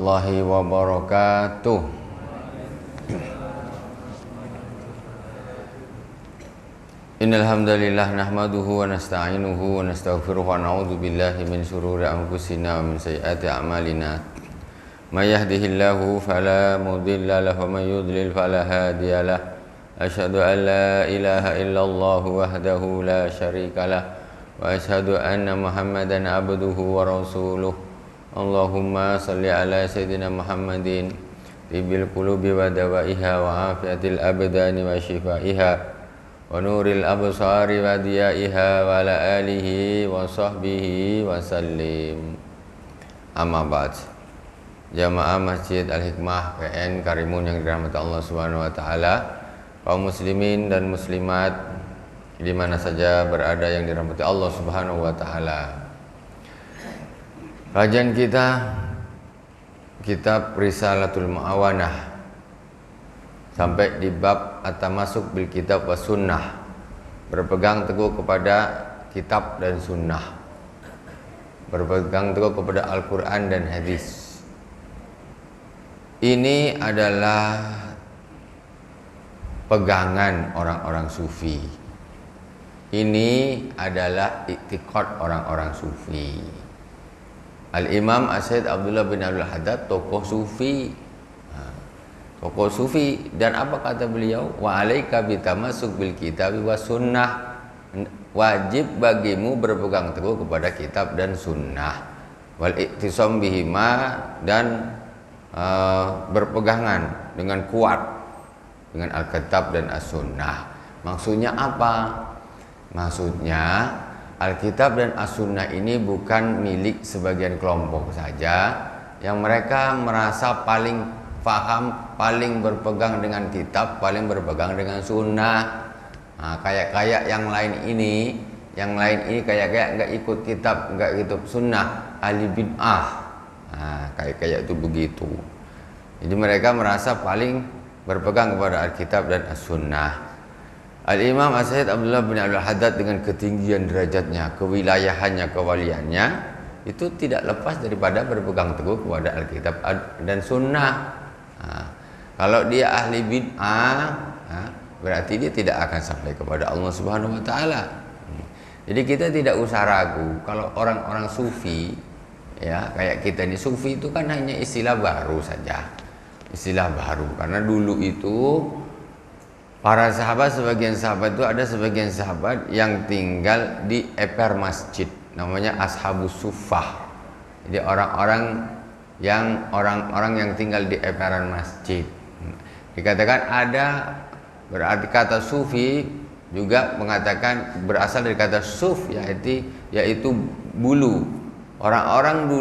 Warahmatullahi wabarakatuh. Innal hamdalillah nahmaduhu wa nasta'inuhu wa nastaghfiruhu wa na'udzu billahi min shururi anfusina wa min sayyiati a'malina. May yahdihillahu fala mudilla lahu wa may yudlil fala hadiya lahu. Asyhadu an la ilaha illallah wahdahu la syarika lah wa asyhadu anna Muhammadan abduhu wa rasuluh. Allahumma salli ala sayyidina Muhammadin tibil qulubi wa dawaiha wa afiatil abdani wa shifaiha wa nuril absari wa diyaiha wa ala alihi wa sahbihi wa sallim. Amma ba'd. Jamaah Masjid Al-Hikmah PN Karimun yang dirahmati Allah Subhanahu wa taala, kaum muslimin dan muslimat di mana saja berada yang dirahmati Allah Subhanahu wa taala. Kajian kita kitab Risalatul Mu'awanah sampai di bab at-tamasuk bil kitab was sunnah, berpegang teguh kepada kitab dan sunnah, berpegang teguh kepada Al-Quran dan hadis. Ini adalah pegangan orang-orang sufi. Ini adalah i'tiqad orang-orang sufi. Al-Imam As-Sayyid Abdullah bin Abdul Haddad tokoh sufi. Tokoh sufi, dan apa kata beliau? Wa alaika bitamasuk bil kitab wa sunnah. Wajib bagimu berpegang teguh kepada kitab dan sunnah. Wal iktisam bihima, dan berpegangan dengan kuat dengan Alkitab dan As-Sunnah. Maksudnya apa? Maksudnya Alkitab dan As-Sunnah ini bukan milik sebagian kelompok saja yang mereka merasa paling paham, paling berpegang dengan kitab, paling berpegang dengan sunnah. Nah, kayak yang lain ini kayak nggak ikut kitab, nggak ikut sunnah, ahli bid'ah. Nah, kayak itu begitu. Jadi mereka merasa paling berpegang kepada Alkitab dan As-Sunnah. Al-Imam As-Sayyid Abdullah bin Abdul Haddad dengan ketinggian derajatnya, kewilayahannya, kewaliannya, itu tidak lepas daripada berpegang teguh kepada Alkitab dan Sunnah. Nah, kalau dia ahli bid'ah, berarti dia tidak akan sampai kepada Allah Subhanahu wa taala. Jadi kita tidak usah ragu kalau orang-orang sufi, ya kayak kita ini, sufi itu kan hanya istilah baru saja. Istilah baru karena dulu itu para sahabat, sebagian sahabat itu ada sebagian sahabat yang tinggal di eper masjid, namanya ashabus suffah. Jadi orang-orang yang tinggal di eperan masjid. Dikatakan ada, berarti kata sufi juga mengatakan berasal dari kata suf, yaitu bulu. Orang-orang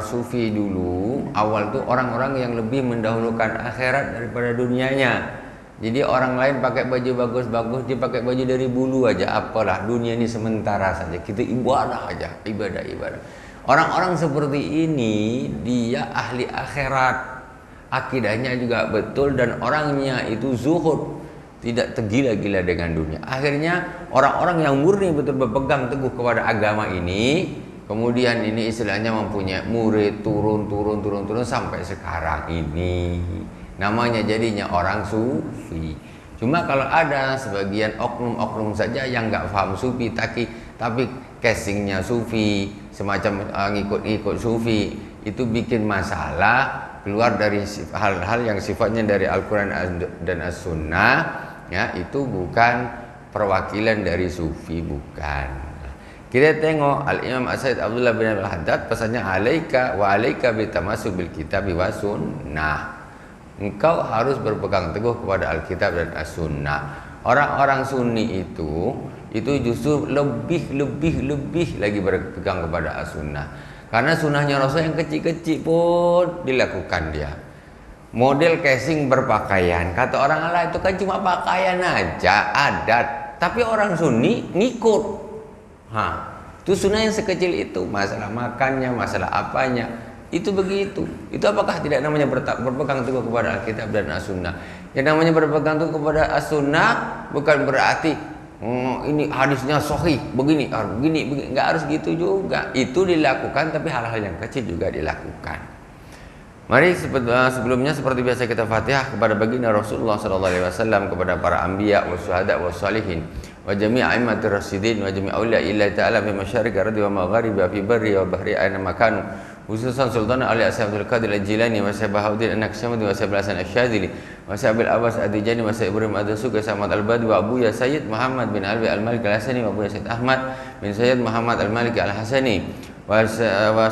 sufi dulu awal itu orang-orang yang lebih mendahulukan akhirat daripada dunianya. Jadi orang lain pakai baju bagus-bagus, dia pakai baju dari bulu aja, apalah, dunia ini sementara saja, kita ibadah aja, ibadah. Orang-orang seperti ini dia ahli akhirat, akidahnya juga betul, dan orangnya itu zuhud, tidak tergila-gila dengan dunia. Akhirnya orang-orang yang murni betul berpegang teguh kepada agama ini, kemudian ini istilahnya mempunyai murid turun sampai sekarang ini. Namanya jadinya orang sufi. Cuma kalau ada sebagian oknum-oknum saja yang nggak paham sufi, tapi casingnya sufi, semacam ngikut-ngikut sufi, itu bikin masalah, keluar dari hal-hal yang sifatnya dari Al-Quran dan As-Sunnah, ya, itu bukan perwakilan dari sufi, bukan. Kita tengok Al-Imam As-Sayyid Abdullah bin Abdul Haddad, pesannya alaika bitamasuk bil kitab wa sunnah. Engkau harus berpegang teguh kepada Alkitab dan As-Sunnah. Orang-orang Sunni itu justru lebih lagi berpegang kepada As-Sunnah. Karena sunnahnya Rasul yang kecil-kecil pun dilakukan dia. Model casing berpakaian, kata orang Allah itu kan cuma pakaian aja, adat. Tapi orang Sunni ngikut. Itu sunnah yang sekecil itu, masalah makannya, masalah apanya. Itu begitu. Itu apakah tidak namanya berpegang teguh kepada Alkitab dan As-Sunnah? Yang namanya berpegang teguh kepada As-Sunnah bukan berarti ini hadisnya sahih begini, nggak harus gitu juga. Itu dilakukan, tapi hal-hal yang kecil juga dilakukan. Mari sebelumnya seperti biasa kita Fatihah kepada baginda Rasulullah sallallahu alaihi wasallam, kepada para anbiya wa syuhada wa salihin wa jami' a'immatir rasyidin wa jami' auliya illahi ta'ala fi masyariqi ardi wa magharibi fi barri wa bahri aina makanu, khususan Sultan Ali Abdul Qadir Al-Jilani wa Syekh Bahaudin An-Naqsyabandi wa Syekh Hasan Asy-Syadzili wa Syekh Abil Abbas Ad-Dijani wa Syekh Ibrahim Ad-Dasuki Samad Al-Badi wa Abu Ya Sayyid Muhammad bin Alwi Al-Malik Al-Hasani wa Abu Ya Sayyid Ahmad bin Sayyid Muhammad Al-Malik Al-Hasani wa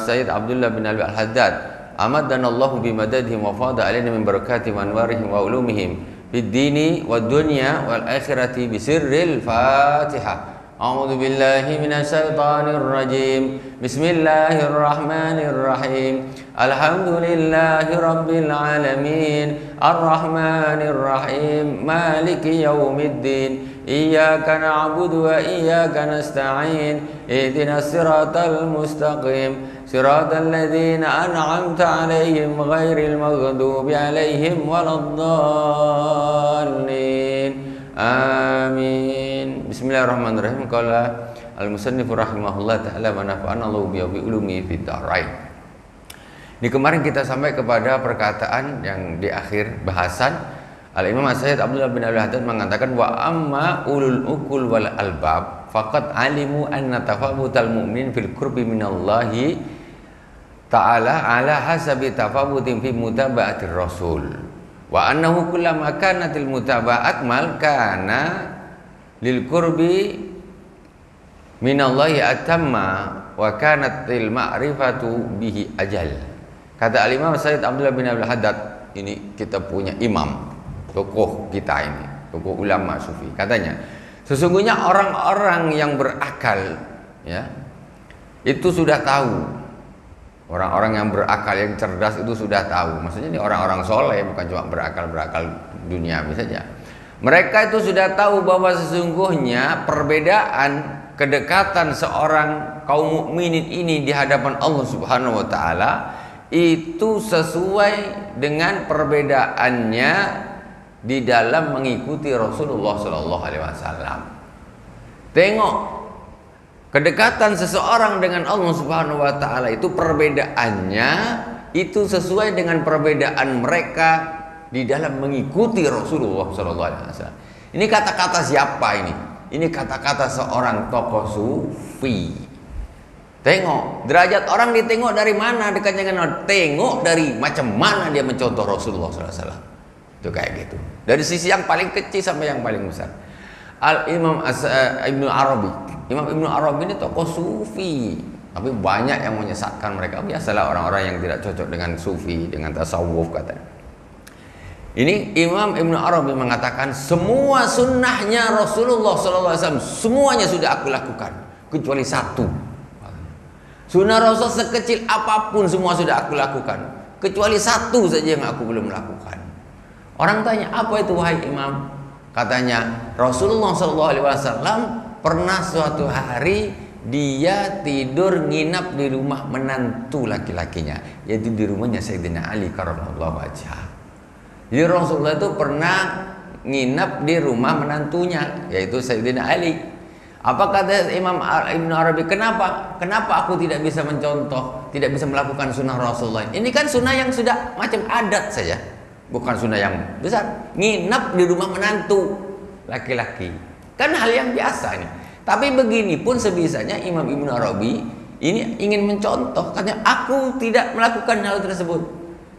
Sayyid Abdullah bin Alwi Al-Haddad. Amaddanallahu bimadadihim wa fada alaina min barakatihim wa anwarihim wa ulumihim fid dini wad dunya wal akhirati bisirril Fatihah. A'udzu billahi minasy syaithanir rajim. Bismillahirrahmanirrahim. Alhamdulillahi rabbil alamin. Arrahmanir rahim. Maliki yaumiddin. Iyyaka na'budu wa iyyaka nasta'in. Ihdinas siratal mustaqim. Siratal ladzina an'amta 'alaihim ghairil maghdubi 'alaihim waladdallin. Amin. Bismillahirrahmanirrahim. Qala al-musannifu rahimahullah ta'ala wa nafa'ana Allahu bi ulumi fid dharain. Di kemarin kita sampai kepada perkataan yang di akhir bahasan Al-Imam As-Sayyid Abdullah bin Al-Haddad mengatakan wa amma ulul ukul wal albab faqad alimu anna tafawutal mu'min fil qurbi minallahi ta'ala ala hasabi tafawutin fi mutaba'atir rasul. Wa annahu kullama kanatil mutaba'at akmal kana lil qurbi minallahi atamma wa kanatil ma'rifatu bihi ajal. Kata Al-Imam Sayyid Abdullah bin Abdul Haddad, ini kita punya imam, tokoh kita ini, tokoh ulama sufi. Katanya, sesungguhnya orang-orang yang berakal ya, itu sudah tahu. Orang-orang yang berakal, yang cerdas itu sudah tahu. Maksudnya ini orang-orang soleh, bukan cuma berakal duniawi saja. Mereka itu sudah tahu bahwa sesungguhnya perbedaan kedekatan seorang kaum mukminin ini di hadapan Allah Subhanahu wa taala itu sesuai dengan perbedaannya di dalam mengikuti Rasulullah sallallahu alaihi wasallam. Tengok kedekatan seseorang dengan Allah Subhanahu wa taala itu perbedaannya itu sesuai dengan perbedaan mereka di dalam mengikuti Rasulullah sallallahu alaihi wasallam. Ini kata-kata siapa ini? Ini kata-kata seorang tokoh sufi. Tengok, derajat orang ditengok dari mana dekatnya dengan Allah. Tengok dari macam mana dia mencontoh Rasulullah sallallahu alaihi wasallam. Itu kayak gitu. Dari sisi yang paling kecil sampai yang paling besar. Al-Imam Ibnu Arabi. Imam Ibnu Arabi ini tokoh sufi, tapi banyak yang menyesatkan mereka. Biasalah orang-orang yang tidak cocok dengan sufi, dengan tasawuf katanya. Ini Imam Ibnu Arabi mengatakan semua sunnahnya Rasulullah SAW semuanya sudah aku lakukan kecuali satu. Sunnah Rasul sekecil apapun semua sudah aku lakukan kecuali satu saja yang aku belum lakukan. Orang tanya, apa itu wahai Imam? Katanya Rasulullah SAW pernah suatu hari dia tidur nginap di rumah menantu laki-lakinya, yaitu di rumahnya Sayyidina Ali karramallahu wajhah. Jadi Rasulullah itu pernah nginap di rumah menantunya, yaitu Sayyidina Ali. Apa kata Imam Ibnu Arabi? Kenapa aku tidak bisa mencontoh, tidak bisa melakukan sunnah Rasulullah? Ini kan sunnah yang sudah macam adat saja, bukan sunnah yang besar. Nginap di rumah menantu laki-laki kan hal yang biasa nih. Tapi begini pun sebisanya Imam Ibnu Arabi ini ingin mencontoh, katanya aku tidak melakukan hal tersebut.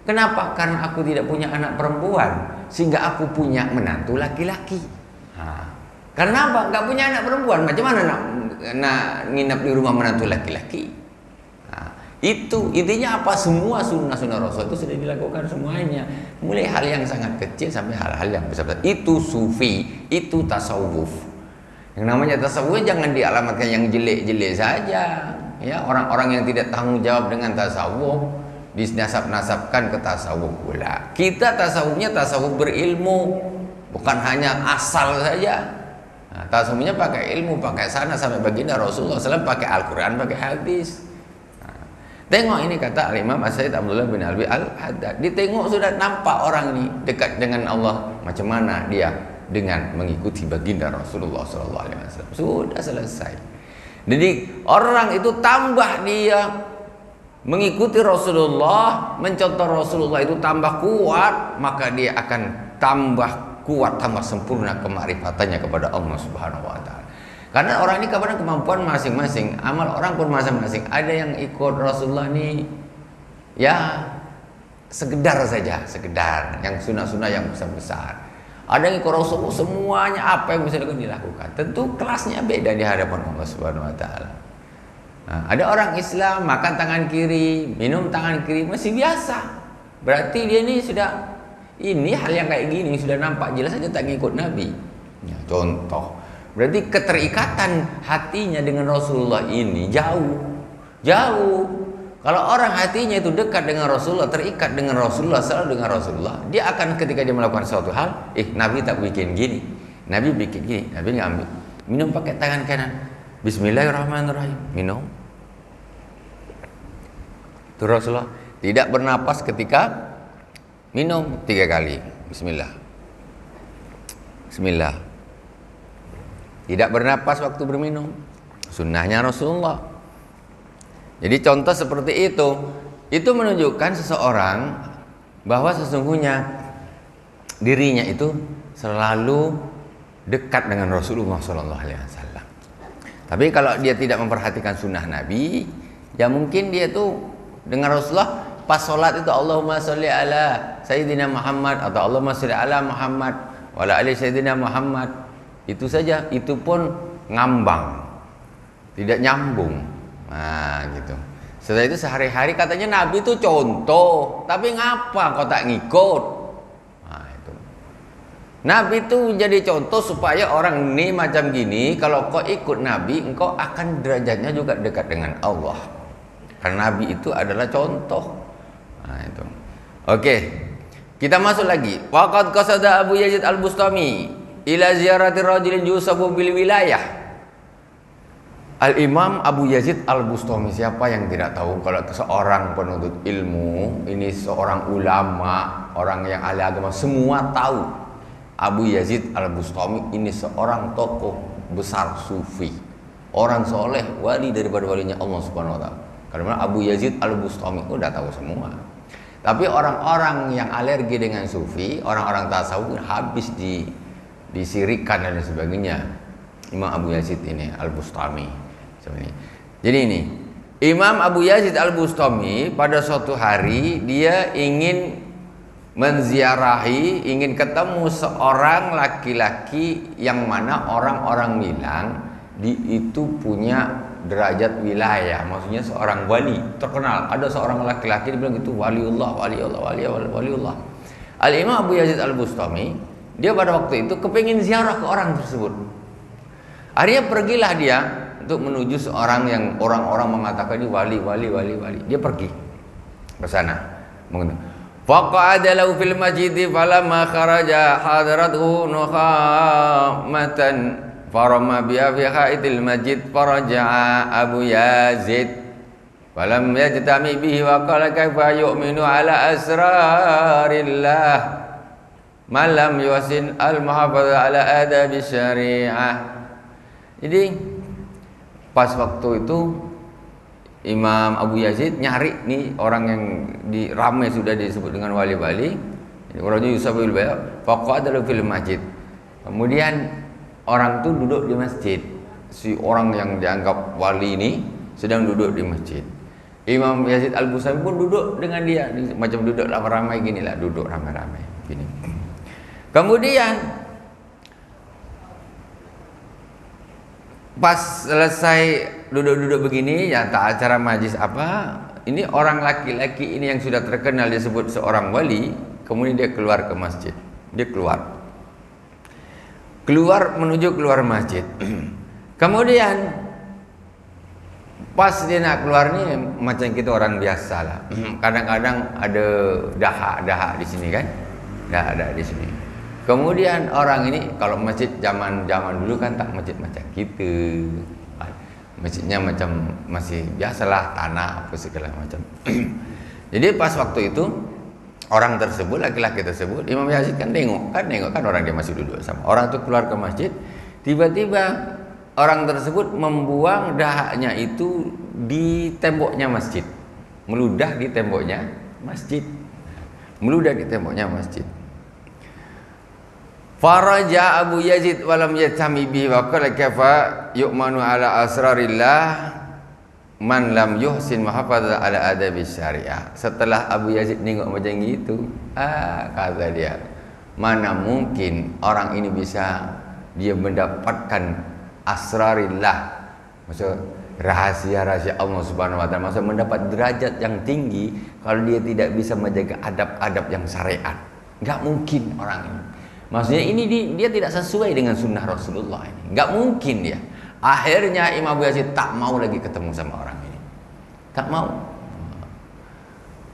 Kenapa? Karena aku tidak punya anak perempuan sehingga aku punya menantu laki-laki. Karena apa? Gak punya anak perempuan, macam mana nak nginap di rumah menantu laki-laki? Itu intinya apa? Semua sunnah-sunnah Rasul itu sudah dilakukan semuanya, mulai hal yang sangat kecil sampai hal-hal yang besar. Itu sufi, itu tasawuf. Yang namanya tasawuf jangan dialamatkan yang jelek-jelek saja. Ya, orang-orang yang tidak tanggung jawab dengan tasawuf dinasab-nasabkan ke tasawuf pula. Kita tasawufnya tasawuf berilmu, bukan hanya asal saja. Tasawufnya pakai ilmu, pakai sana sampai baginda Rasulullah SAW, pakai Al-Quran, pakai hadis. Tengok ini kata Al-Imam As-Sayyid Abdullah bin Alwi Al-Haddad. Ditengok sudah nampak orang ini dekat dengan Allah macam mana dia dengan mengikuti baginda Rasulullah SAW. Sudah selesai. Jadi orang itu tambah dia mengikuti Rasulullah, mencontoh Rasulullah itu tambah kuat, maka dia akan tambah kuat, tambah sempurna kemarifatannya kepada Allah Subhanahu wa taala. Karena orang ini kepada kemampuan masing-masing, amal orang pun masing-masing. Ada yang ikut Rasulullah nih ya sekedar saja, sekedar yang sunnah-sunnah yang besar-besar. Ada yang ikut Rasulullah semuanya apa yang bisa dilakukan. Tentu kelasnya beda di hadapan Allah Subhanahu wa taala. Nah, ada orang Islam makan tangan kiri, minum tangan kiri masih biasa. Berarti dia ini sudah hal yang kayak gini sudah nampak jelas saja tak ngikut Nabi. Ya, contoh. Berarti keterikatan hatinya dengan Rasulullah ini jauh. Kalau orang hatinya itu dekat dengan Rasulullah, terikat dengan Rasulullah, selalu dengan Rasulullah, dia akan ketika dia melakukan suatu hal, Nabi tak bikin gini, Nabi bikin gini, Nabi ngambil minum pakai tangan kanan, Bismillahirrahmanirrahim, minum. Itu Rasulullah tidak bernapas ketika minum 3 kali, Bismillah. Tidak bernapas waktu berminum, sunnahnya Rasulullah. Jadi contoh seperti itu menunjukkan seseorang bahwa sesungguhnya dirinya itu selalu dekat dengan Rasulullah SAW. Tapi kalau dia tidak memperhatikan sunnah Nabi, ya mungkin dia tuh dengan Rasulullah pas sholat itu Allahumma sholli ala Sayyidina Muhammad atau Allahumma sholli ala Muhammad wala ali Sayyidina Muhammad. Itu saja, itu pun ngambang, tidak nyambung. Nah gitu. Setelah itu sehari-hari katanya Nabi itu contoh, tapi ngapa kau tak ngikut? Nah itu. Nabi itu jadi contoh supaya orang ini macam gini, kalau kau ikut Nabi, engkau akan derajatnya juga dekat dengan Allah. Karena Nabi itu adalah contoh. Nah itu. Oke. Kita masuk lagi. Waqad qasada Abu Yazid Al-Bustami ila ziyarati rajulin yusabu bil wilayah. Al-Imam Abu Yazid Al-Bustami, siapa yang tidak tahu kalau seorang penuntut ilmu, ini seorang ulama, orang yang ahli agama, semua tahu Abu Yazid Al-Bustami ini seorang tokoh besar sufi, orang soleh, wali daripada walinya Allah Subhanahu wa taala. Karena Abu Yazid Al-Bustami udah tahu semua. Tapi orang-orang yang alergi dengan sufi, orang-orang tasawuf habis disirikan dan sebagainya. Imam Abu Yazid ini Al-Bustami. Jadi ini Imam Abu Yazid Al-Bustami pada suatu hari dia ingin menziarahi, ingin ketemu seorang laki-laki yang mana orang-orang bilang itu punya derajat wilayah, maksudnya seorang wali terkenal. Ada seorang laki-laki dibilang itu waliullah. Al-Imam Abu Yazid Al-Bustami dia pada waktu itu kepingin ziarah ke orang tersebut. Akhirnya pergilah dia untuk menuju seorang yang orang-orang mengatakan ini wali. Dia pergi ke sana. Faqa'ada lahu fil masjid falamma kharaja hadarathu nukhamatan farama biha fi haitil masjid faraja'a Abu Yazid falam yajtami bihi wa qala kaifa yu'minu ala asrarillah malam yusin al-muhafazah ala adab syariah. Jadi pas waktu itu Imam Abu Yazid nyari nih orang yang ramai sudah disebut dengan wali-wali. Orangnya Yusuful Bayak, faqadalu fil masjid. Kemudian orang itu duduk di masjid. Si orang yang dianggap wali ini sedang duduk di masjid. Imam Yazid Al-Bustami pun duduk dengan dia, macam duduk ramai-ramai gini lah, duduk ramai-ramai gini. Kemudian pas selesai duduk-duduk begini, ya tak acara majlis apa, ini orang laki-laki ini yang sudah terkenal disebut seorang wali, kemudian dia keluar ke masjid. Dia keluar menuju keluar masjid. Kemudian pas dia nak keluar nih macam kita orang biasa lah. Kadang-kadang ada dahak di sini kan, dahak di sini. Kemudian orang ini kalau masjid zaman dulu kan tak masjid macam kita, masjidnya macam masih biasalah tanah apa segala macam. Jadi pas waktu itu orang tersebut, laki-laki tersebut, Imam Yazid kan nengok kan orang dia masih duduk sama orang itu keluar ke masjid, tiba-tiba orang tersebut membuang dahaknya itu di temboknya masjid. meludah di temboknya masjid. Meludah di temboknya masjid. Faraja Abu Yazid walam yatami bihi wa qala kafa yu'manu ala asrarillah man lam yuhsin muhafazah ala adabi syariah. Setelah Abu Yazid nengok macam gitu, kata dia, mana mungkin orang ini bisa dia mendapatkan asrarillah, maksud rahasia-rahasia Allah Subhanahu wa taala, maksud mendapat derajat yang tinggi kalau dia tidak bisa menjaga adab-adab yang syariat. Enggak mungkin orang ini. Maksudnya ini dia tidak sesuai dengan sunnah Rasulullah ini. Enggak mungkin dia. Akhirnya Imam Abu Yazid tak mau lagi ketemu sama orang ini. Tak mau.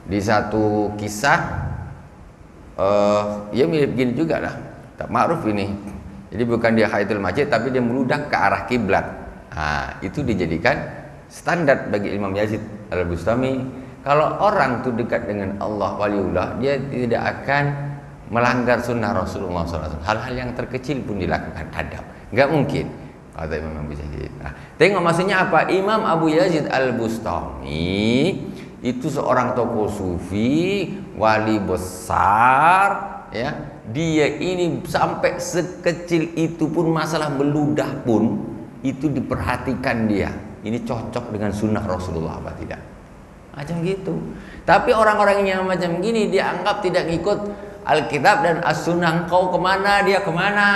Di satu kisah dia mirip gini juga lah. Tak ma'ruf ini. Jadi bukan dia khaitul masjid tapi dia meludah ke arah kiblat. Itu dijadikan standar bagi Imam Yazid Al-Bustami. Kalau orang itu dekat dengan Allah waliullah, dia tidak akan melanggar sunnah Rasulullah SAW. Hal-hal yang terkecil pun dilakukan adab. Enggak mungkin, kata Imam Abu Yazid. Tengok maksudnya apa? Imam Abu Yazid Al-Bustami itu seorang tokoh sufi, wali besar, ya. Dia ini sampai sekecil itu pun masalah meludah pun itu diperhatikan dia. Ini cocok dengan sunnah Rasulullah apa tidak? Macam gitu. Tapi orang-orang yang macam gini dia anggap tidak ngikut Alkitab dan As-Sunnah. Engkau kemana, dia kemana?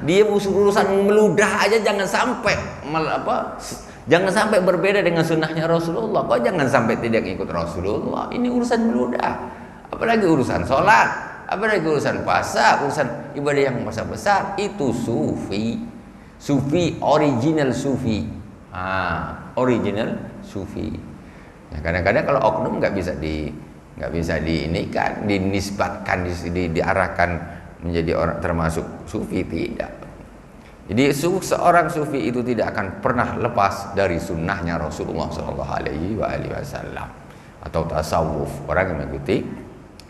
Dia urusan meludah aja jangan sampai jangan sampai berbeda dengan sunnahnya Rasulullah. Kau jangan sampai tidak ikut Rasulullah. Ini urusan meludah. Apalagi urusan sholat, apalagi urusan puasa, urusan ibadah yang besar-besar. Itu sufi. Sufi, original sufi. Original sufi. Nah, kadang-kadang kalau oknum nggak bisa diinikan, dinisbatkan, diarahkan menjadi orang termasuk sufi, tidak. Jadi seorang sufi itu tidak akan pernah lepas dari sunnahnya Rasulullah SAW atau tasawuf, orang yang mengikuti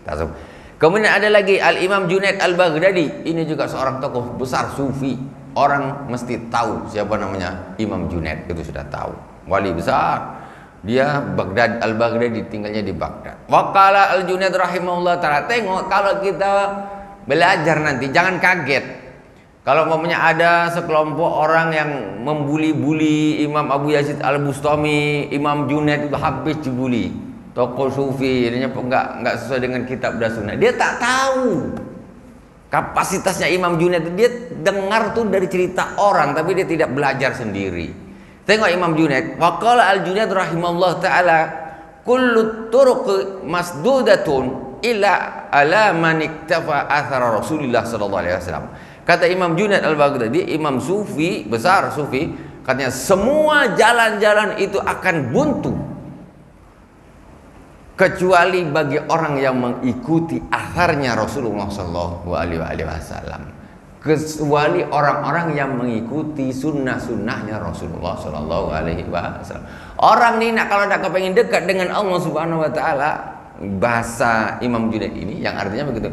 tasawuf. Kemudian ada lagi Al-Imam Junaid Al-Baghdadi, ini juga seorang tokoh besar sufi. Orang mesti tahu siapa namanya Imam Junaid, itu sudah tahu, wali besar. Dia Baghdad, Al-Baghdadi, tinggalnya di Baghdad. Waqala Al-Junaid rahimahullah ta'ala. Tengok kalau kita belajar nanti jangan kaget kalau umpamanya ada sekelompok orang yang membuli-buli Imam Abu Yazid Al-Bustami, Imam Junaid itu habis dibuli. Tokoh sufi, ini enggak sesuai dengan kitab dan sunnah. Dia tak tahu kapasitasnya Imam Junaid itu. Dia dengar tuh dari cerita orang tapi dia tidak belajar sendiri. Tengok Imam Junaid. Waqala Al-Junaid rahimahullah ta'ala, kullu turuq masdudatun illa ala man iktafa athara Rasulullah sallallahu alaihi wasallam. Kata Imam Junaid Al-Baghdadi, imam sufi, besar sufi, katanya semua jalan-jalan itu akan buntu kecuali bagi orang yang mengikuti atharnya Rasulullah sallallahu alaihi wasallam. Kecuali orang-orang yang mengikuti sunnah-sunnahnya Rasulullah Sallallahu Alaihi Wasallam. Orang ni kalau nak kepengen dekat dengan Allah Subhanahu Wa Taala, bahasa Imam Junaid ini yang artinya begitu.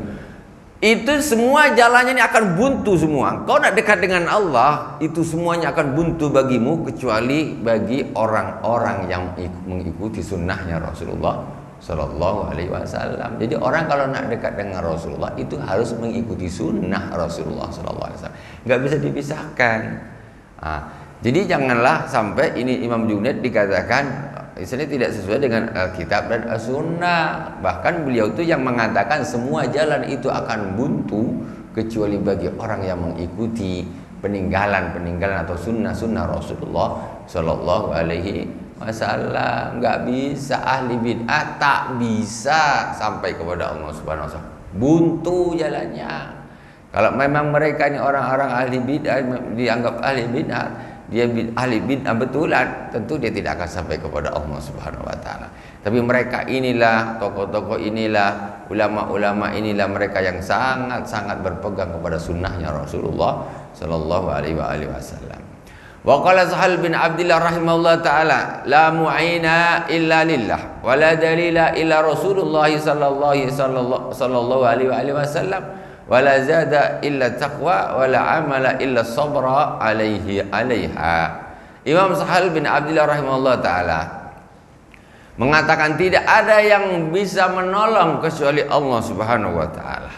Itu semua jalannya ini akan buntu semua. Kau nak dekat dengan Allah, itu semuanya akan buntu bagimu kecuali bagi orang-orang yang mengikuti sunnahnya Rasulullah Sallallahu Alaihi Wasallam. Jadi orang kalau nak dekat dengan Rasulullah itu harus mengikuti sunnah Rasulullah Sallallahu Alaihi Wasallam. Nggak bisa dipisahkan. Jadi janganlah sampai ini Imam Junaid dikatakan istilahnya tidak sesuai dengan Alkitab dan As-Sunnah. Bahkan beliau itu yang mengatakan semua jalan itu akan buntu kecuali bagi orang yang mengikuti peninggalan atau sunnah Rasulullah Sallallahu Alaihi Wasallam. Nggak bisa ahli bid'ah, tak bisa sampai kepada Allah Subhanahu Wa Taala. Buntu jalannya. Kalau memang mereka ini orang-orang ahli bid'ah, dianggap ahli bid'ah, dia ahli bid'ah betulan, tentu dia tidak akan sampai kepada Allah Subhanahu Wa Taala. Tapi mereka inilah tokoh-tokoh, inilah ulama-ulama, inilah mereka yang sangat-sangat berpegang kepada sunnahnya Rasulullah Sallallahu Alaihi Wasallam. Wa qala Sahal bin Abdullah rahimahullah ta'ala, la mu'ina illa lillah wa la dalila illa Rasulullah sallallahu alaihi wasallam wa la zada illa taqwa wa la amala illa sabra alaiha. Imam Sahal bin Abdullah rahimahullah ta'ala mengatakan tidak ada yang bisa menolong kecuali Allah Subhanahu wa taala.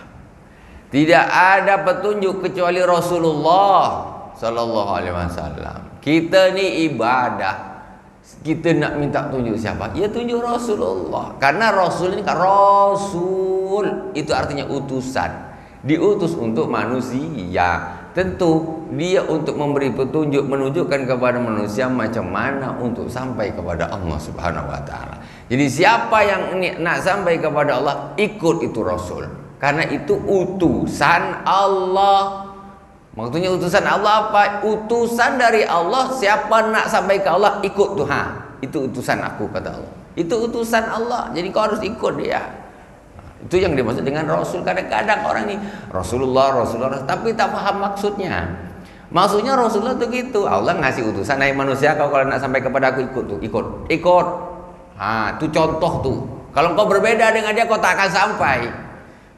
Tidak ada petunjuk kecuali Rasulullah sallallahu alaihi wasallam. Kita ni ibadah, kita nak minta tunjuk siapa? Ya tunjuk Rasulullah. Karena Rasul ini kan Rasul, itu artinya utusan. Diutus untuk manusia. Tentu dia untuk memberi petunjuk, menunjukkan kepada manusia macam mana untuk sampai kepada Allah Subhanahu wa taala. Jadi siapa yang nak sampai kepada Allah, ikut itu Rasul. Karena itu utusan Allah. Maksudnya utusan Allah apa? Utusan dari Allah. Siapa nak sampai ke Allah, ikut Tuhan. Itu utusan aku, kata Allah. Itu utusan Allah. Jadi kau harus ikut dia. Itu yang dimaksud dengan Rasul. Kadang-kadang orang ini Rasulullah, tapi tak paham maksudnya. Maksudnya Rasulullah itu gitu. Allah ngasih utusan, hai manusia, kau kalau nak sampai kepada aku ikut tuh, ikut. Itu contoh tuh. Kalau kau berbeda dengan dia, kau tak akan sampai.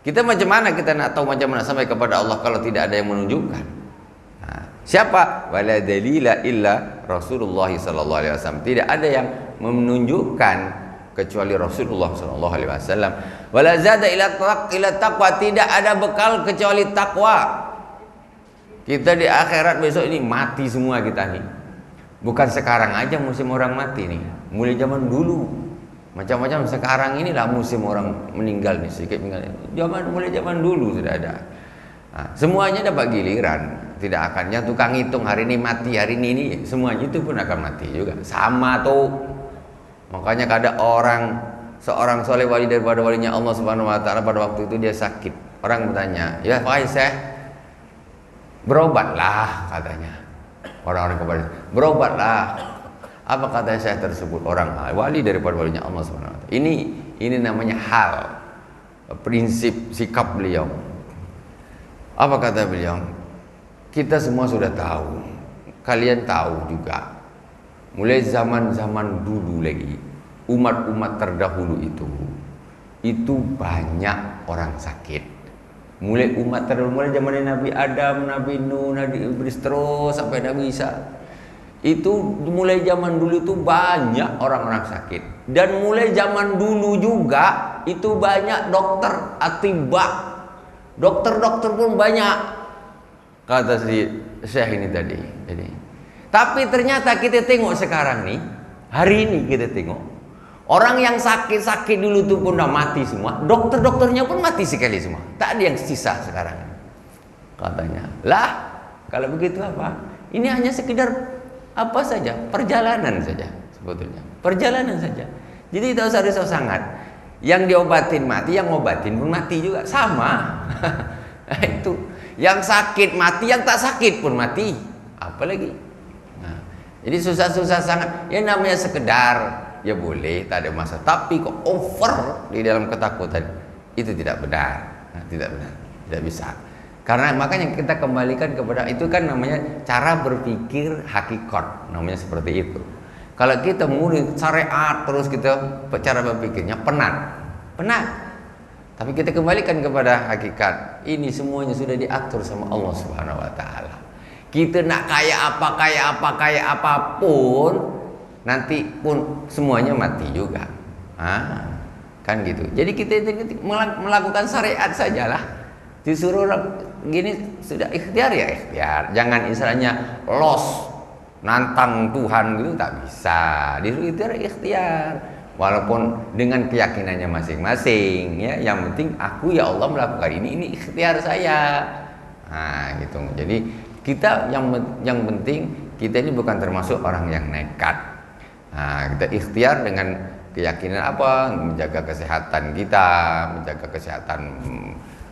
Kita macam mana kita nak tahu macam mana sampai kepada Allah kalau tidak ada yang menunjukkan? Siapa? Wala dalila illa Rasulullah sallallahu alaihi wasallam. Tidak ada yang menunjukkan kecuali Rasulullah sallallahu alaihi wasallam. Wala zada ila taqwa, tidak ada bekal kecuali takwa. Kita di akhirat besok ini mati semua kita nih. Bukan sekarang aja musim orang mati nih. Mulai zaman dulu. Macam-macam sekarang inilah musim orang meninggal nih, sedikit meninggal. Mulai zaman dulu sudah ada. Semuanya dapat giliran. Tidak akan yang tukang hitung hari ini mati, hari ini semuanya itu pun akan mati juga. Sama tuh. Makanya kada seorang soleh wali daripada walinya Allah Subhanahu wa taala pada waktu itu dia sakit. Orang bertanya, "Ya, Pak Syekh, berobatlah," katanya. Orang-orang kepada, "Berobatlah." Apa kata Syekh tersebut? Orang wali daripada walinya Allah Subhanahu wa taala. Ini namanya hal, prinsip sikap beliau. Apa kata beliau? Kita semua sudah tahu. Kalian tahu juga. Mulai zaman-zaman dulu lagi, umat-umat terdahulu itu banyak orang sakit. Mulai umat terdahulu, mulai zaman Nabi Adam, Nabi Nuh, Nabi Idris terus sampai Nabi Isa. Itu mulai zaman dulu itu banyak orang-orang sakit. Dan mulai zaman dulu juga itu banyak dokter, atibah. Dokter-dokter pun banyak. Kata si Syekh ini tadi. Tapi ternyata kita tengok sekarang nih, hari ini kita tengok orang yang sakit-sakit dulu tuh pun udah mati semua, dokter-dokternya pun mati sekali semua, tak ada yang sisa sekarang. Katanya, lah kalau begitu apa? Ini hanya sekedar apa saja, perjalanan saja sebetulnya, perjalanan saja. Jadi tak usah risau sangat. Yang diobatin mati, yang ngobatin pun mati juga, sama. Itu yang sakit mati, yang tak sakit pun mati, apalagi. Jadi susah-susah sangat. Ya namanya sekedar, ya boleh, tak ada masalah. Tapi kok over di dalam ketakutan, itu tidak benar. Tidak benar, tidak bisa. Karena makanya kita kembalikan kepada itu kan namanya cara berpikir hakikat, namanya seperti itu. Kalau kita murid syariat terus kita cara berpikirnya penat. Tapi kita kembalikan kepada hakikat. Ini semuanya sudah diatur sama Allah Subhanahu wa taala. Kita nak kaya apapun, nanti pun semuanya mati juga. Kan gitu. Jadi kita melakukan syariat sajalah. Disuruh gini sudah ikhtiar ya ikhtiar. Jangan istilahnya los, nantang Tuhan gitu, tak bisa. Disuruh ikhtiar. Walaupun dengan keyakinannya masing-masing, ya. Yang penting aku ya Allah melakukan ini ikhtiar saya. Gitu. Jadi kita yang penting kita ini bukan termasuk orang yang nekat. Kita ikhtiar dengan keyakinan apa? Menjaga kesehatan kita, menjaga kesehatan.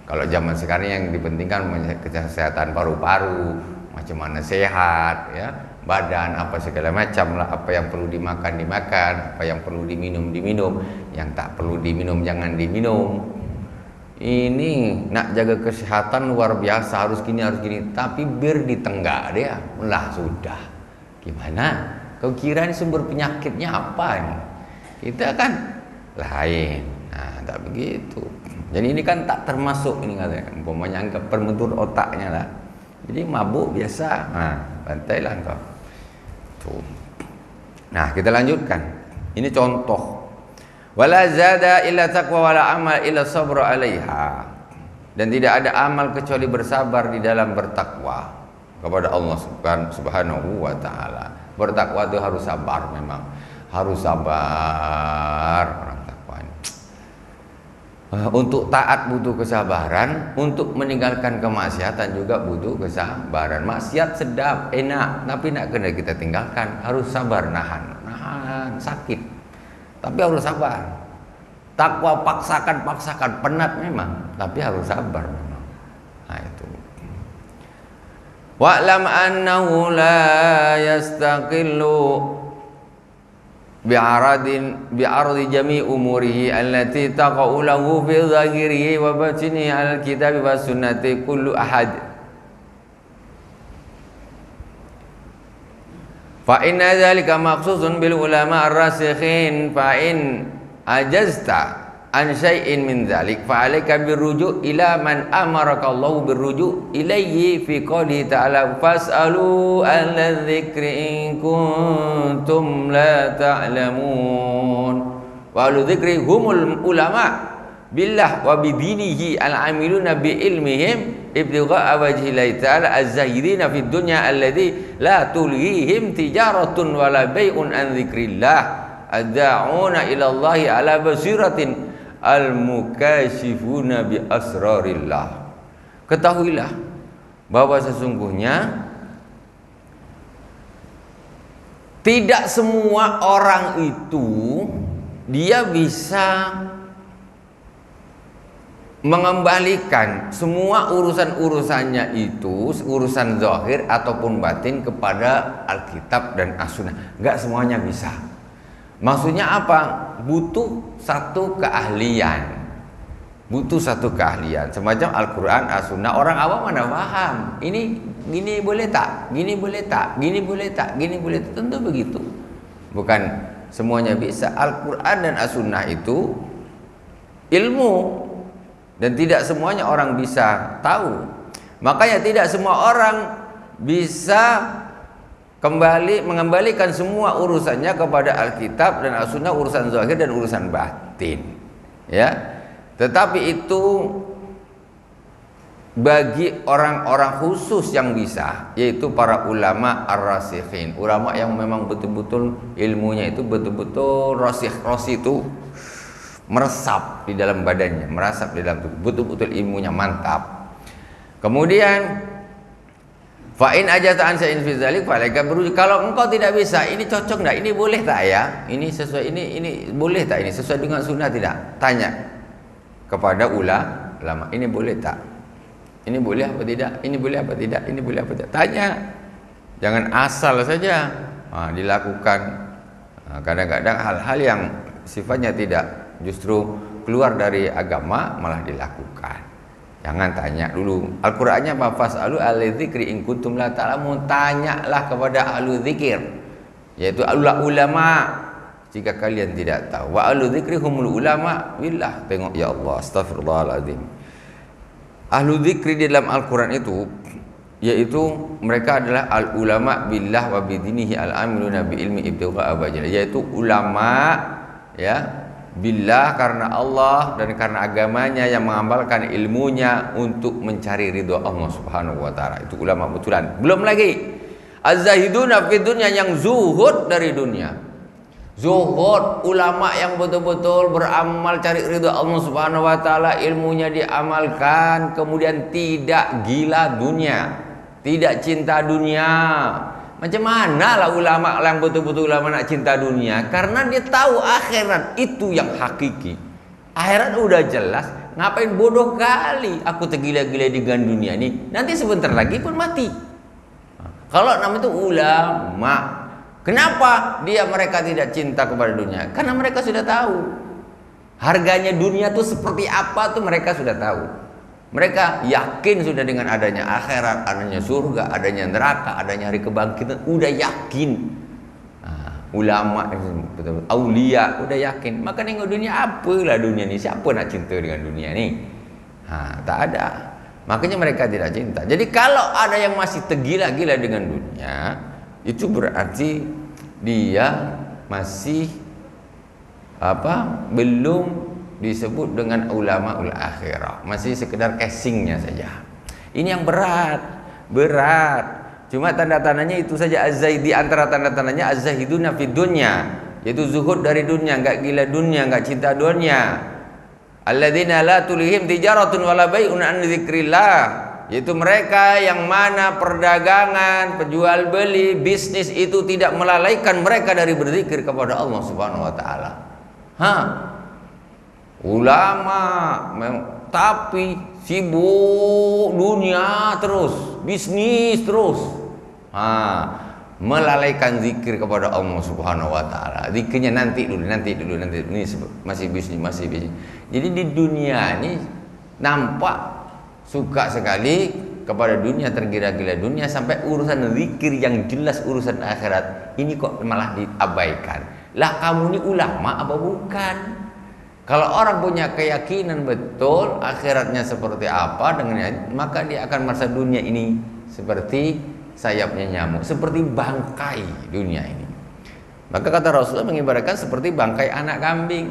Kalau zaman sekarang yang dipentingkan menjaga kesehatan paru-paru, macam mana sehat, ya, badan apa segala macam lah. Apa yang perlu dimakan, apa yang perlu diminum, yang tak perlu diminum jangan diminum. Ini nak jaga kesehatan luar biasa, harus gini. Tapi biar ditenggak dia, lah sudah. Gimana? Kau kira ini sumber penyakitnya apa nih? Kita kan lain. Tak begitu. Jadi ini kan tak termasuk ini katanya. Umpamanya anggap permentur otaknya lah. Jadi mabuk biasa. Bantailah kau. Tuh. Nah, kita lanjutkan. Ini contoh Wala zada illa taqwa wala amal illa sabra 'alaiha. Dan tidak ada amal kecuali bersabar di dalam bertakwa kepada Allah Subhanahu wa taala. Bertakwa itu harus sabar, memang harus sabar orang takwa ini. Untuk taat butuh kesabaran, untuk meninggalkan kemaksiatan juga butuh kesabaran. Maksiat sedap, enak, tapi nak kena kita tinggalkan, harus sabar, nahan sakit, tapi harus sabar. Takwa paksakan, penat memang, tapi harus sabar memang. Nah itu. Wa'lam annahu la yastaqillu bi'ardi jami' umurihi allati taqa'u lahu fi dhahirihi wa batinihi al-kitabi wa sunnati kullu ahad. Fa inna dhalika maqsusun bil ulama ar-rasikhin fa in ajazta an syai'in min dhalik fa 'alaika birruju' ila man amaraka Allah birruju' ilayhi fi qouli ta'ala fas'alu ahla dzikri in kuntum la ta'lamun. Wa ahlu dzikri humul ulama billah wa bidinihi al-amiluna bi ilmihim ibtigha'a wajhillahi ta'ala az-zahidina fid dunya alladhi la tulhihim tijaratun wala bai'un an dzikrillah ad-da'una ila Allahi ala basiratin al-mukashifuna bi asrarillah. Ketahuilah bahwa sesungguhnya tidak semua orang itu dia bisa mengembalikan semua urusan-urusannya itu, urusan zahir ataupun batin, kepada Alkitab dan As-Sunnah. Enggak semuanya bisa. Maksudnya apa? Butuh satu keahlian. Butuh satu keahlian. Semacam Al-Quran, As-Sunnah. Orang awam mana paham? Ini gini boleh tak? Gini boleh tak? Gini boleh tak? Gini boleh tak? Tentu begitu. Bukan semuanya bisa. Al-Quran dan As-Sunnah itu ilmu, dan tidak semuanya orang bisa tahu. Makanya tidak semua orang bisa mengembalikan semua urusannya kepada Alkitab dan As-Sunnah, urusan zahir dan urusan batin, ya. Tetapi itu bagi orang-orang khusus yang bisa, yaitu para ulama ar-rasikhin, ulama yang memang betul-betul ilmunya itu betul-betul rasih itu meresap di dalam badannya, merasap di dalam tubuh, betul-betul ilmunya mantap. Kemudian fa in ajata an sa'in fi dzalik falaika beruji. Kalau engkau tidak bisa, ini cocok enggak? Ini boleh tak ya? Ini sesuai, ini boleh tak? Ini sesuai dengan sunnah tidak? Tanya kepada ulama. Ini boleh tak? Ini boleh apa tidak? Ini boleh apa tidak? Ini boleh apa tidak? Tanya. Jangan asal saja dilakukan. Kadang-kadang hal-hal yang sifatnya tidak justru keluar dari agama malah dilakukan. Jangan tanya dulu. Al-Qur'annya apa? Fas'alu ahla dzikri in kuntum la ta'lamun. Tanyalah kepada ahlu zikir, yaitu ulama, jika kalian tidak tahu. Wa ahlu dzikri humul ulama billah. Tengok ya Allah, astagfirullahaladzim. Ahlu zikri di dalam Al-Quran itu, yaitu mereka adalah al-ulama billah wa bidinihi al-amiluna bi ilmi ibtigha'a wajhillah, yaitu ulama, ya, billah karena Allah dan karena agamanya, yang mengamalkan ilmunya untuk mencari ridho Allah Subhanahu wa taala. Itu ulama betulan. Belum lagi az-zahiduna fid dunya, yang zuhud dari dunia. Zuhud, ulama yang betul-betul beramal cari ridho Allah Subhanahu wa taala, ilmunya diamalkan, kemudian tidak gila dunia, tidak cinta dunia. Macam mana lah ulama yang betul-betul ulama nak cinta dunia? Karena dia tahu akhirat itu yang hakiki. Akhirat udah jelas, ngapain bodoh kali aku tergila-gila dengan dunia ini? Nanti sebentar lagi pun mati. Kalau nama itu ulama. Kenapa mereka tidak cinta kepada dunia? Karena mereka sudah tahu harganya dunia itu seperti apa, tuh mereka sudah tahu. Mereka yakin sudah dengan adanya akhirat, adanya surga, adanya neraka, adanya hari kebangkitan, udah yakin. Ulama, betul-betul aulia, udah yakin. Maka nengok dunia, apalah dunia ini? Siapa nak cinta dengan dunia ini? Tak ada. Makanya mereka tidak cinta. Jadi kalau ada yang masih tergila-gila dengan dunia, itu berarti dia masih belum disebut dengan ulama ul akhirah, masih sekedar casingnya saja. Ini yang berat. Cuma tanda-tandanya itu saja, di antara tanda-tandanya az-zahiduna fid dunya, yaitu zuhud dari dunia, enggak gila dunia, enggak cinta dunia. Alladzina la tulihim tijaratun wala bai'un an dzikrillah, yaitu mereka yang mana perdagangan, penjual beli, bisnis itu tidak melalaikan mereka dari berzikir kepada Allah Subhanahu wa taala. Ulama tapi sibuk dunia terus, bisnis terus, melalaikan zikir kepada Allah Subhanahu wa taala. Zikirnya nanti dulu, ini masih bisnis. Jadi di dunia ini nampak suka sekali kepada dunia, tergila-gila dunia, sampai urusan zikir yang jelas urusan akhirat ini kok malah diabaikan. Lah kamu ini ulama apa bukan? Kalau orang punya keyakinan betul akhiratnya seperti apa dengannya, maka dia akan merasa dunia ini seperti sayapnya nyamuk, seperti bangkai dunia ini. Maka kata Rasulullah mengibaratkan seperti bangkai anak kambing.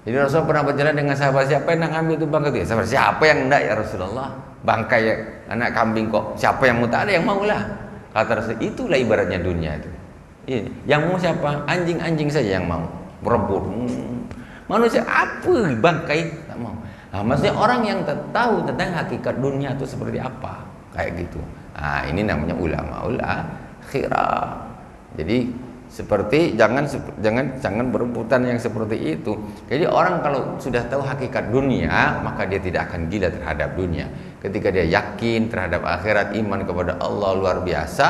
Jadi Rasulullah pernah berjalan dengan sahabat, siapa yang nak ambil itu bangkai itu? Sahabat, siapa yang enggak ya Rasulullah? Bangkai anak kambing kok, siapa yang mau? Tak ada yang maulah. Kata Rasulullah, itulah ibaratnya dunia itu. Yang mau siapa? Anjing-anjing saja yang mau berebut. Manusia apa bangkai tak mau. Maksudnya orang yang tahu tentang hakikat dunia itu seperti apa, kayak gitu. Ini namanya ulama ul akhirah. Jadi seperti jangan berebutan yang seperti itu. Jadi orang kalau sudah tahu hakikat dunia, maka dia tidak akan gila terhadap dunia. Ketika dia yakin terhadap akhirat, iman kepada Allah luar biasa,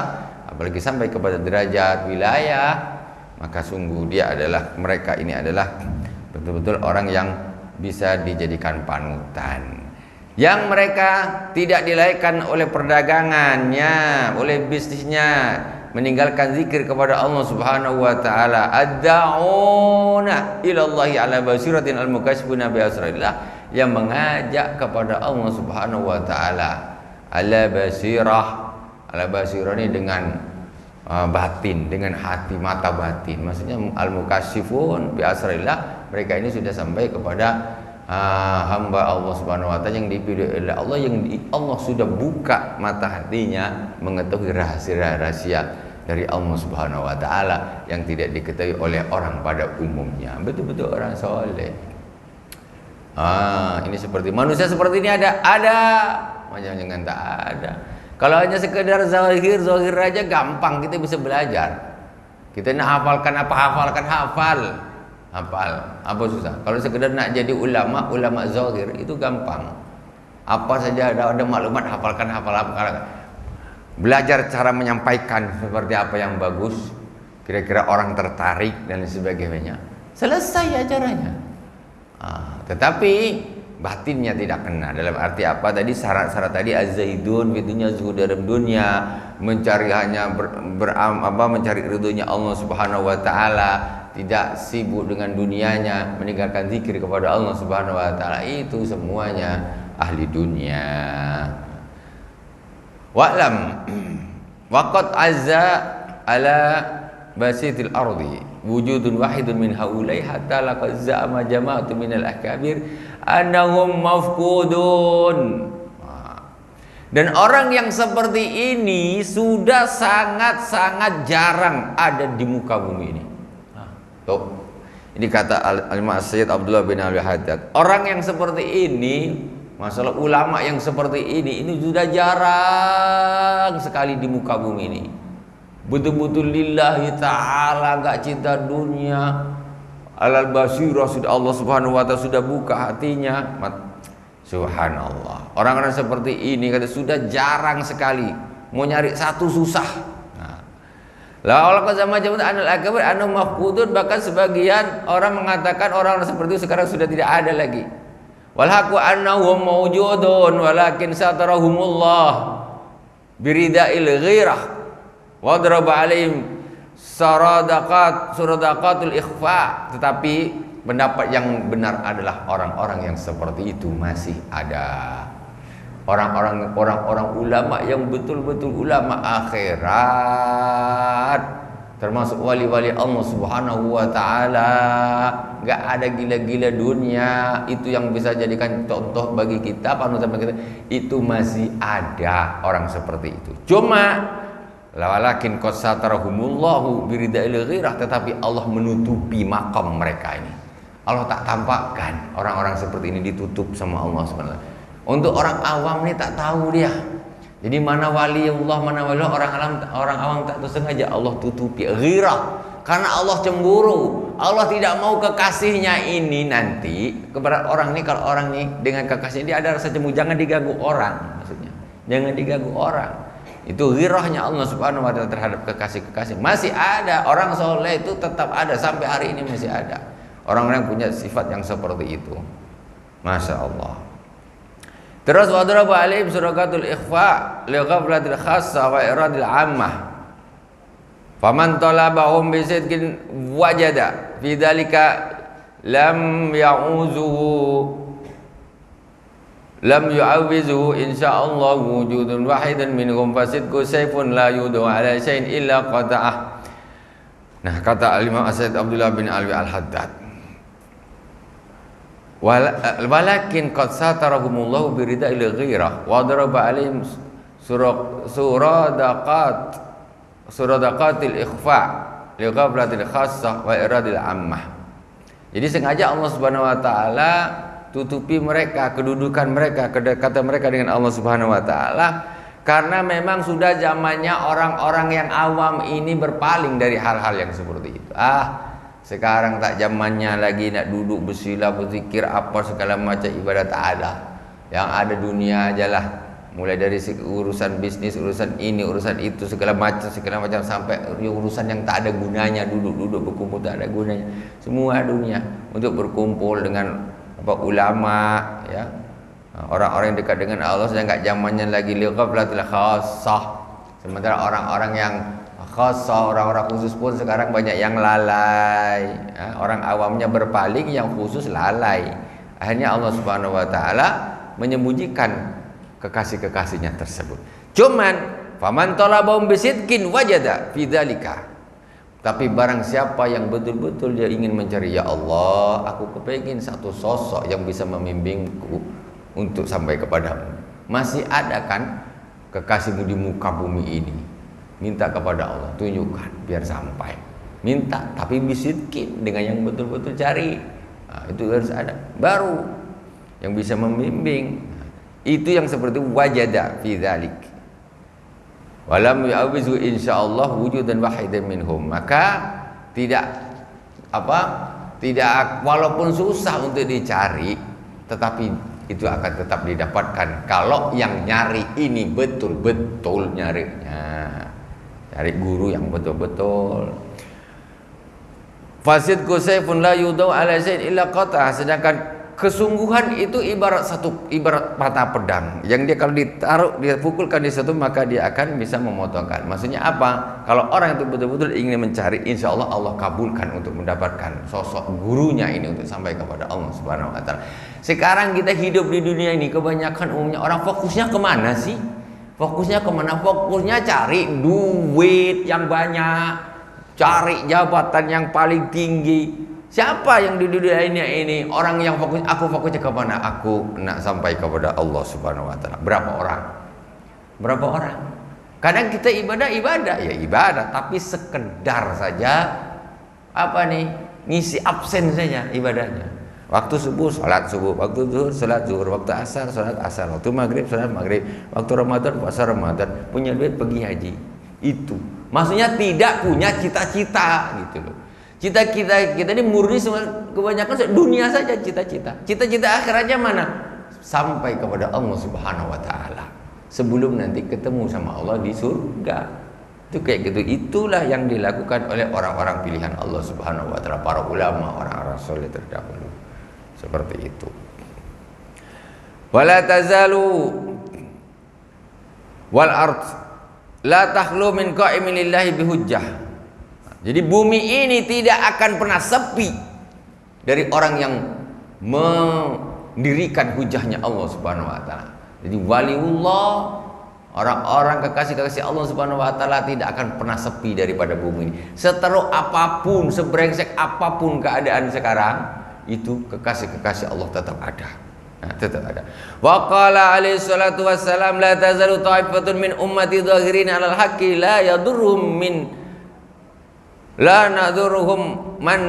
apalagi sampai kepada derajat wilayah, maka sungguh mereka ini adalah betul-betul orang yang bisa dijadikan panutan, yang mereka tidak dilahirkan oleh perdagangannya, oleh bisnisnya, meninggalkan zikir kepada Allah Subhanahu wa taala. Ad-da'una ila Allah ala basiratin al-mukasyifuna bi asrarillah, yang mengajak kepada Allah Subhanahu wa taala ala basirah. Ala basirah ini dengan batin, dengan hati, mata batin. Maksudnya al-mukasyifun bi asrarillah, mereka ini sudah sampai kepada hamba Allah Subhanahu wa taala yang dipilih oleh Allah, yang Allah sudah buka mata hatinya mengetahui rahasia-rahasia dari Allah Subhanahu wa taala yang tidak diketahui oleh orang pada umumnya. Betul-betul orang soleh. Ini seperti manusia seperti ini ada. Jangan tak ada. Kalau hanya sekedar zahir aja gampang, kita bisa belajar. Kita nak hafalkan apa, hafal. Apa susah? Kalau sekedar nak jadi ulama zahir itu gampang. Apa saja ada maklumat, hafal. Belajar cara menyampaikan seperti apa yang bagus, kira-kira orang tertarik dan sebagainya. Selesai acaranya. Tetapi batinnya tidak kena. Dalam arti apa tadi, syarat-syarat tadi, az-zaidun bidunya, zuhud dalam dunia, mencari hanya mencari ridhonya Allah Subhanahu wa taala, tidak sibuk dengan dunianya, meninggalkan zikir kepada Allah Subhanahu wa taala, itu semuanya ahli dunia. Wa'lam waqad azza ala basitil ardi wujudun wahidun min haulai hatta laqad za'ama jama'atu minal akabir annahum mafqudun. Dan orang yang seperti ini sudah sangat-sangat jarang ada di muka bumi ini. Tuh, ini kata Al-Imam Sayyid Abdullah bin Al-Haddad. Orang yang seperti ini, masalah ulama yang seperti ini sudah jarang sekali di muka bumi ini. Betul-betul lillahi ta'ala, gak cinta dunia. Al-basirah, sudah Allah Subhanahu wa taala sudah buka hatinya. Subhanallah. Orang-orang seperti ini kata sudah jarang sekali. Mau nyari satu susah. La Allah sama jamat anul akbar anu mafqudun, bahkan sebagian orang mengatakan orang seperti itu sekarang sudah tidak ada lagi. Wal haqu annahum mawjudun walakin satarahumullah birida'il ghirah wa daraba alaihim suradaqatul ikhfa. Tetapi pendapat yang benar adalah orang-orang yang seperti itu masih ada. Orang-orang ulama yang betul-betul ulama akhirat, termasuk wali-wali Allah Subhanahu wa taala. Enggak ada gila-gila dunia itu yang bisa jadikan contoh bagi kita, panutan bagi kita. Itu masih ada orang seperti itu. Cuma walakin qad satarahumullahu birida'il ghirah, tetapi Allah menutupi makam mereka ini. Allah tak tampakkan orang-orang seperti ini, ditutup sama Allah Subhanahu. Untuk orang awam nih tak tahu dia. Jadi mana wali Allah, mana wali Allah, orang awam tak tahu, sengaja Allah tutupi ghirah. Karena Allah cemburu. Allah tidak mau kekasihnya ini nanti kepada orang ini, kalau orang ini dengan kekasihnya dia ada rasa cemburu, jangan diganggu orang, maksudnya. Jangan diganggu orang. Itu ghirahnya Allah Subhanahu wa taala terhadap kekasih-kekasih. Masih ada orang soleh itu, tetap ada sampai hari ini, masih ada orang-orang yang punya sifat yang seperti itu. Masya Allah. Terus wadraba alaihim suraqatul ikhfa li ghaflatil khassa wa iradil ammah. Faman talabahum bisidqin wajada fi dzalika lam yu'awwizuhu insyaallah wujudun wahidan minhum fasidqu sayfun la yudu ala syai'in illa qata'ah. Nah, kata Imam As-Sayyid Abdullah bin Alwi Al-Haddad, walakin qad satarahumullahu birida'il ghirah wa daraba alaihim suradaqatil ikhfa li ghaflatil khassah wa iradil ammah. Jadi sengaja Allah Subhanahu wa taala tutupi mereka, kedudukan mereka, kedekatan mereka dengan Allah Subhanahu wa taala, karena memang sudah zamannya orang-orang yang awam ini berpaling dari hal-hal yang seperti itu. Sekarang tak zamannya lagi nak duduk bersila berzikir apa segala macam ibadah, tak ada. Yang ada dunia ajalah. Mulai dari urusan bisnis, urusan ini, urusan itu, segala macam sampai urusan yang tak ada gunanya, duduk berkumpul tak ada gunanya. Semua dunia untuk berkumpul dengan ulama, ya. Orang-orang yang dekat dengan Allah, sedang enggak zamannya lagi lighaflatil khassah. Sementara orang-orang yang khasa, orang-orang khusus pun sekarang banyak yang lalai, ya. Orang awamnya berpaling, yang khusus lalai. Akhirnya Allah Subhanahu wa taala menyembunyikan kekasih-kekasihnya tersebut. Cuman faman talabahum bisidqin wajada fi dzalika. Tapi barang siapa yang betul-betul dia ingin mencari, ya Allah, aku kepengin satu sosok yang bisa membimbingku untuk sampai kepadamu. Masih ada kan kekasihmu di muka bumi ini? Minta kepada Allah, tunjukkan biar sampai. Minta tapi bisidqin, dengan yang betul-betul cari. Itu harus ada. Baru yang bisa membimbing. Itu yang seperti wajada fi dzalik. Walam yu'awizu insyaallah wujudan wahidan minhum. Maka tidak walaupun susah untuk dicari, tetapi itu akan tetap didapatkan kalau yang nyari ini betul-betul nyarinya. Cari guru yang betul-betul. Fasidqu sayfun la yudau ala syai'in illa qata. Sedangkan kesungguhan itu ibarat mata pedang yang dia kalau dia pukulkan di satu, maka dia akan bisa memotongkan. Maksudnya apa? Kalau orang itu betul-betul ingin mencari, insya Allah Allah kabulkan untuk mendapatkan sosok gurunya ini untuk sampai kepada Allah Subhanahu wa taala. Sekarang kita hidup di dunia ini, kebanyakan umumnya orang fokusnya kemana sih? Fokusnya kemana? Fokusnya cari duit yang banyak, cari jabatan yang paling tinggi. Siapa yang di dunia ini orang yang fokus, aku fokusnya ke mana? Aku nak sampai kepada Allah Subhanahu wa taala. Berapa orang? Berapa orang? Kadang kita ibadah ya ibadah, tapi sekedar saja ngisi absen saja ibadahnya. Waktu subuh salat subuh, waktu zuhur salat zuhur, waktu asar salat asar, waktu maghrib salat maghrib, waktu Ramadan puasa Ramadan, punya duit pergi haji. Itu maksudnya tidak punya cita-cita gitu loh. Cita-cita kita ini murni semua, kebanyakan dunia saja cita-cita. Cita-cita akhiratnya mana? Sampai kepada Allah Subhanahu wa taala. Sebelum nanti ketemu sama Allah di surga. Itu kayak gitu. Itulah yang dilakukan oleh orang-orang pilihan Allah Subhanahu wa taala, para ulama, orang-orang saleh terdahulu. Seperti itu. Wala tazalu wal ard la takhlu min qa'imin lillahi bihujjah. Jadi bumi ini tidak akan pernah sepi dari orang yang mendirikan hujahnya Allah Subhanahu wa taala. Jadi waliullah, Orang-orang kekasih-kekasih Allah Subhanahu wa taala tidak akan pernah sepi daripada bumi ini. Seteruk apapun, sebrengsek apapun keadaan sekarang, itu kekasih-kekasih Allah tetap ada. Nah, tetap ada. Wa qala alaihi salatu wassalam la tazalu ta'ifatun min ummati dhahirin 'alal haqqi la yadurruhum man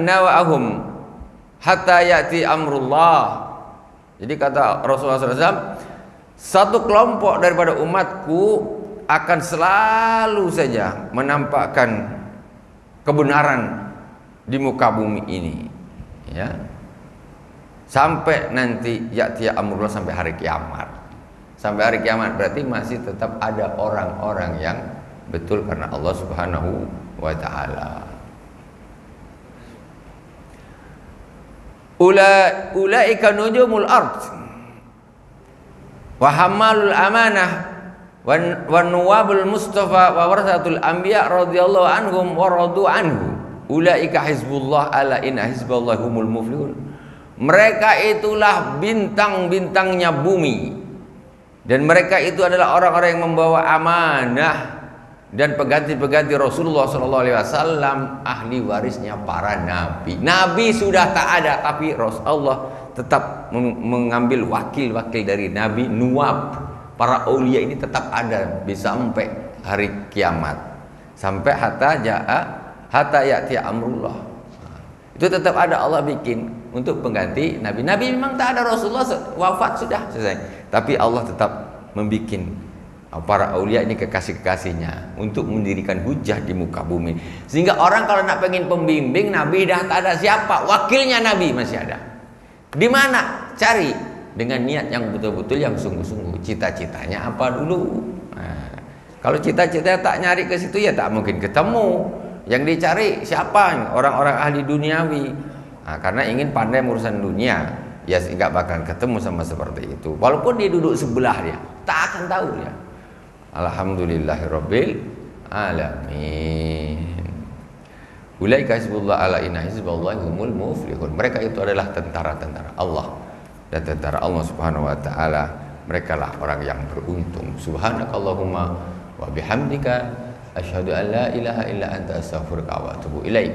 nawa'ahum hatta ya'ti amrullah. Jadi kata Rasulullah SAW, satu kelompok daripada umatku akan selalu saja menampakkan kebenaran di muka bumi ini, ya, sampai nanti ya'ti amrullah, sampai hari kiamat. Sampai hari kiamat berarti masih tetap ada orang-orang yang betul karena Allah Subhanahu wa taala. Ulaika nujumul ard wa hamalul amanah wa nuwabul mustafa wa warasatul anbiya radhiyallahu anhum wa radu anhu. Ulaika hizbullah ala inna hizballahi humul muflihun. Mereka itulah bintang-bintangnya bumi, dan mereka itu adalah orang-orang yang membawa amanah dan pengganti-pengganti Rasulullah SAW, ahli warisnya para nabi. Nabi sudah tak ada, tapi Rasulullah tetap mengambil wakil-wakil dari nabi. Nuwab, para aulia ini tetap ada bisa sampai hari kiamat, sampai hatta ya'ti amrullah. Itu tetap ada, Allah bikin untuk pengganti nabi. Nabi memang tak ada, Rasulullah wafat sudah selesai, tapi Allah tetap membikin para aulia ini kekasih-kekasihnya untuk mendirikan hujah di muka bumi. Sehingga orang kalau nak pengen pembimbing, nabi dah tak ada, siapa wakilnya? Nabi masih ada. Di mana? Cari dengan niat yang betul-betul, yang sungguh-sungguh. Cita-citanya apa dulu? Nah, kalau cita-citanya tak nyari ke situ, ya tak mungkin ketemu. Yang dicari siapa? Orang-orang ahli duniawi. Nah, karena ingin pandai urusan dunia, ya nggak bakal ketemu sama seperti itu. Walaupun dia duduk sebelah dia, tak akan tahu ya. Alhamdulillahirabbil alamin. Ulaika hizbullah ala inna hizballahi humul muflihun. Mereka itu adalah tentara-tentara Allah, dan tentara Allah Subhanahu wa taala, mereka lah orang yang beruntung. Subhanakallahumma wa bihamdika asyhadu an la ilaha illa anta astaghfiruka wa atubu ilaik.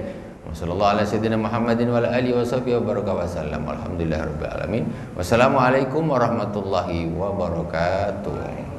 Wassallallahu ala sayyidina Muhammadin wa ala alihi washabbihi wa baraka wa sallam. Alhamdulillahirabbil alamin. Wassalamualaikum warahmatullahi wabarakatuh.